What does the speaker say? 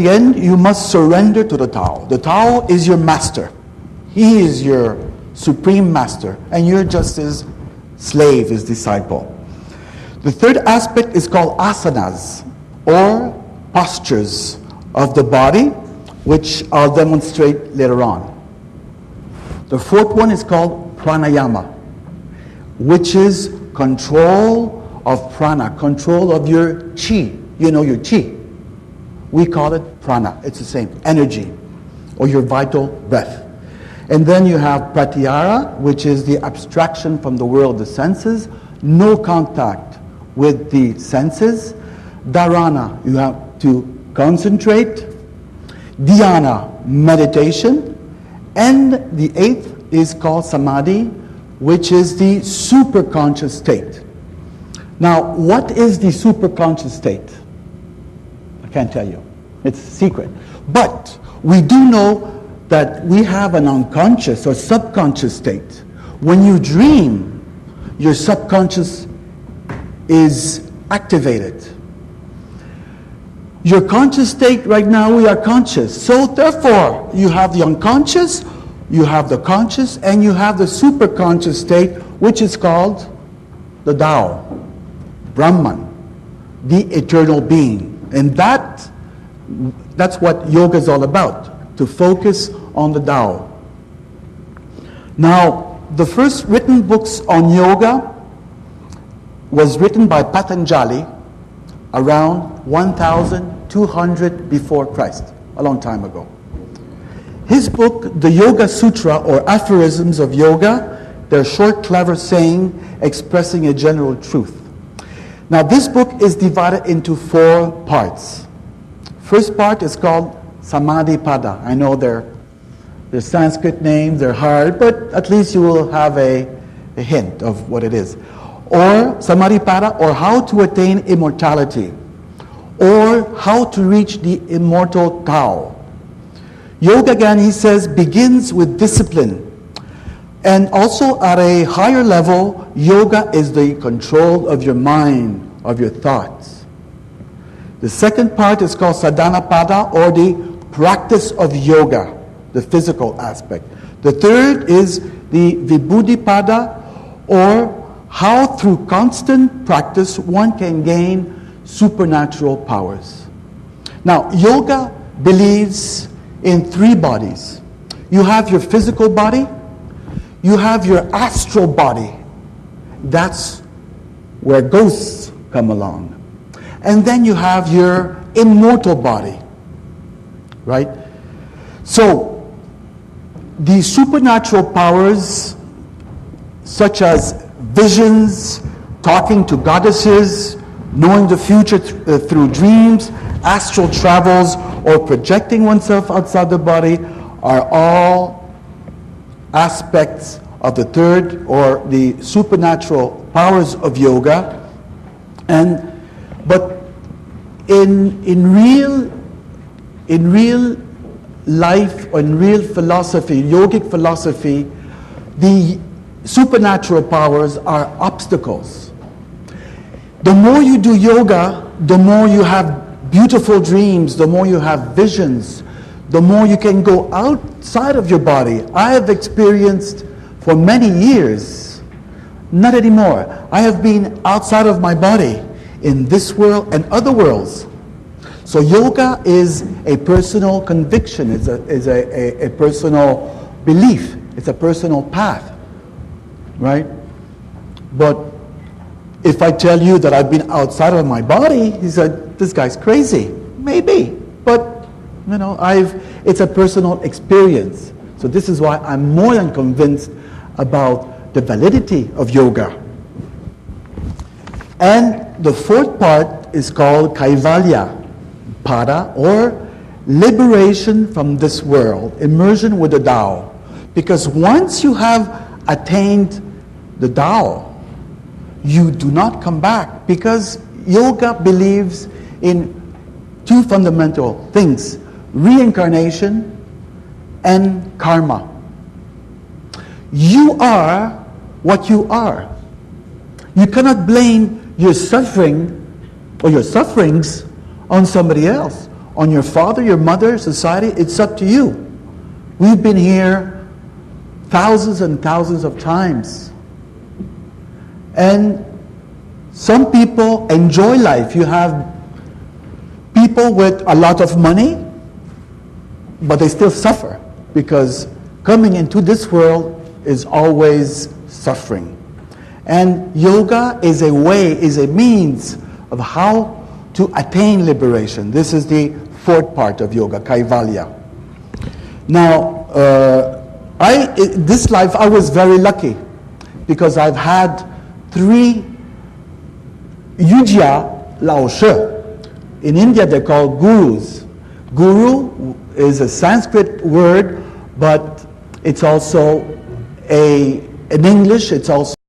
end, you must surrender to the Tao. The Tao is your master. He is your supreme master, and you're just his slave, his disciple. The third aspect is called asanas, or postures of the body, which I'll demonstrate later on. The fourth one is called pranayama, which is control of prana, control of your chi. You know your chi. We call it prana. It's the same, energy, or your vital breath. And then you have pratyahara, which is the abstraction from the world of the senses, no contact with the senses. Dharana, you have to concentrate. Dhyana, meditation. And the eighth is called samadhi, which is the superconscious state. Now, what is the superconscious state? I can't tell you. It's a secret. But we do know that we have an unconscious or subconscious state. When you dream, your subconscious is activated. Your conscious state right now, we are conscious. So therefore, you have the unconscious, you have the conscious, and you have the superconscious state, which is called the Tao, Brahman, the eternal being. And that's what yoga is all about, to focus on the Tao. Now, the first written books on yoga was written by Patanjali around 1200 before Christ, a long time ago. His book, the Yoga Sutra, or Aphorisms of Yoga, they're short, clever saying expressing a general truth. Now, this book is divided into 4 parts. First part is called Samadhi Pada. I know they're Sanskrit names, they're hard, but at least you will have a hint of what it is. Or Samadhi Pada, or how to attain immortality, or how to reach the immortal Tao. Yoga, again, he says, begins with discipline. And also at a higher level, yoga is the control of your mind, of your thoughts. The second part is called Sadhana Pada, or the practice of yoga, the physical aspect. The third is the Vibhuti Pada, or how through constant practice one can gain supernatural powers. Now, yoga believes in 3 bodies. You have your physical body, you have your astral body. That's where ghosts come along. And then you have your immortal body, right? So, the supernatural powers, such as visions, talking to goddesses, knowing the future through dreams, astral travels, or projecting oneself outside the body, are all aspects of the third, or the supernatural powers of yoga. But in real life, or in real philosophy, yogic philosophy, the supernatural powers are obstacles. The more you do yoga, the more you have beautiful dreams, the more you have visions, the more you can go outside of your body. I have experienced for many years, not anymore, I have been outside of my body in this world and other worlds. So yoga is a personal conviction, is a personal belief, it's a personal path, right? But if I tell you that I've been outside of my body, he said, this guy's crazy. Maybe, but you know, it's a personal experience. So this is why I'm more than convinced about the validity of yoga. And the fourth part is called Kaivalya Pada, or liberation from this world, immersion with the Tao. Because once you have attained the Tao, you do not come back, because yoga believes in 2 fundamental things: reincarnation and karma. You are what you are. You cannot blame your suffering or your sufferings on somebody else, on your father, your mother, society, it's up to you. We've been here thousands and thousands of times. And some people enjoy life. You have people with a lot of money, but they still suffer because coming into this world is always suffering. And yoga is a way, is a means of how to attain liberation. This is the fourth part of yoga, Kaivalya. Now, this life I was very lucky because I've had 3 Yujia Lao She. In India they're called gurus. Guru is a Sanskrit word, but it's also in English it's also